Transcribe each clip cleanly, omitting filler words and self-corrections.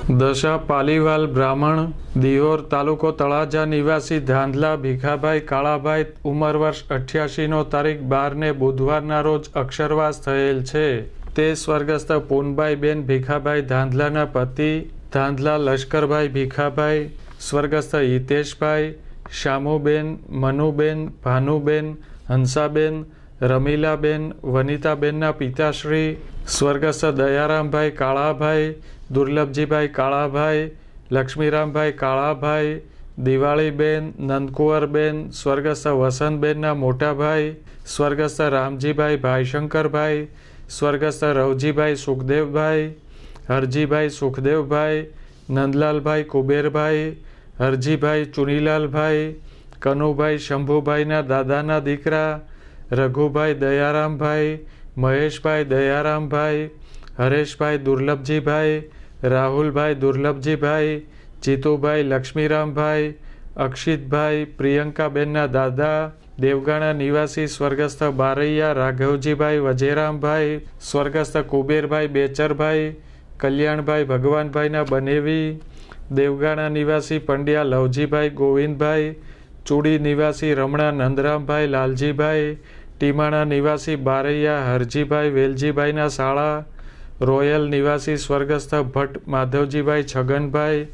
દશા પાલીવાલ બ્રાહ્મણ, દિહોર તાલુકો તળાજા નિવાસી ધાંધલા ભીખાભાઈ કાળાભાઈ ઉંમર વર્ષ 88નો તારીખ 12ને બુધવારના રોજ અક્ષરવાસ થયેલ છે. તે સ્વર્ગસ્થ પૂનબાઈ બેન ભીખાભાઈ ધાંધલાના પતિ ધાંધલા લશ્કરભાઈ ભીખાભાઈ, સ્વર્ગસ્થ હિતેશભાઈ, શામુબેન, મનુબેન, ભાનુબેન, હંસાબેન, રમીલાબેન, વનિતાબેનના પિતાશ્રી સ્વર્ગસ્થ દયારામભાઈ કાળાભાઈ, દુર્લભજીભાઈ કાળાભાઈ, લક્ષ્મીરામભાઈ કાળાભાઈ, દિવાળીબેન, નંદકુંવરબેન, સ્વર્ગસ્થ વસંતબેનના મોટાભાઈ, સ્વર્ગસ્થ રામજીભાઈ ભાઈશંકરભાઈ, સ્વર્ગસ્થ રવજીભાઈ સુખદેવભાઈ, હરજીભાઈ સુખદેવભાઈ, નંદલાલભાઈ કુબેરભાઈ, હરજીભાઈ ચુનીલાલભાઈ, કનુભાઈ શંભુભાઈના દાદાના દીકરા, રઘુભાઈ દયારામભાઈ, મહેશભાઈ દયારામભાઈ, હરેશભાઈ દુર્લભજીભાઈ, રાહુલભાઈ દુર્લભજીભાઈ, જીતુભાઈ લક્ષ્મીરામભાઈ, અક્ષિતભાઈ પ્રિયંકાબેનના દાદા, દેવગાણા નિવાસી સ્વર્ગસ્થ બારૈયા રાઘવજીભાઈ વજેરામભાઈ, સ્વર્ગસ્થ કુબેરભાઈ બેચરભાઈ, કલ્યાણભાઈ ભગવાનભાઈના બનેવી, દેવગાણા નિવાસી પંડ્યા લવજીભાઈ ગોવિંદભાઈ, ચૂડી નિવાસી રમણા નંદરામભાઈ લાલજીભાઈ, ટીમાણા નિવાસી બારૈયા હરજીભાઈ વેલજીભાઈના શાળા, રોયલ નિવાસી સ્વર્ગસ્થ ભટ્ટ માધવજીભાઈ છગનભાઈ,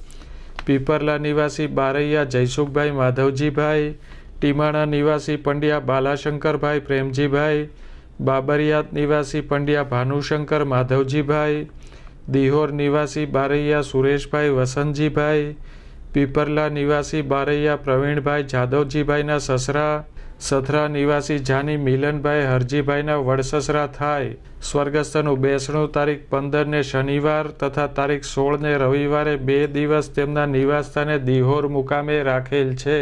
પીપરલા નિવાસી બારૈયા જયસુખભાઈ માધવજીભાઈ, ટીમાણા નિવાસી પંડ્યા બાલાશંકરભાઈ પ્રેમજીભાઈ, બાબરિયાત નિવાસી પંડ્યા ભાનુશંકર માધવજીભાઈ, દિહોર નિવાસી બારૈયા સુરેશભાઈ વસંતજીભાઈ, પીપરલા નિવાસી બારૈયા પ્રવીણભાઈ જાદવજીભાઈના સસરા, સથરા નિવાસી જાની મિલનભાઈ હરજીભાઈના વડસસરા થાય. સ્વર્ગસ્થનું બેસણું તારીખ 15ને શનિવાર તથા તારીખ 16ને રવિવારે 2 દિવસ તેમના નિવાસસ્થાને દિહોર મુકામે રાખેલ છે.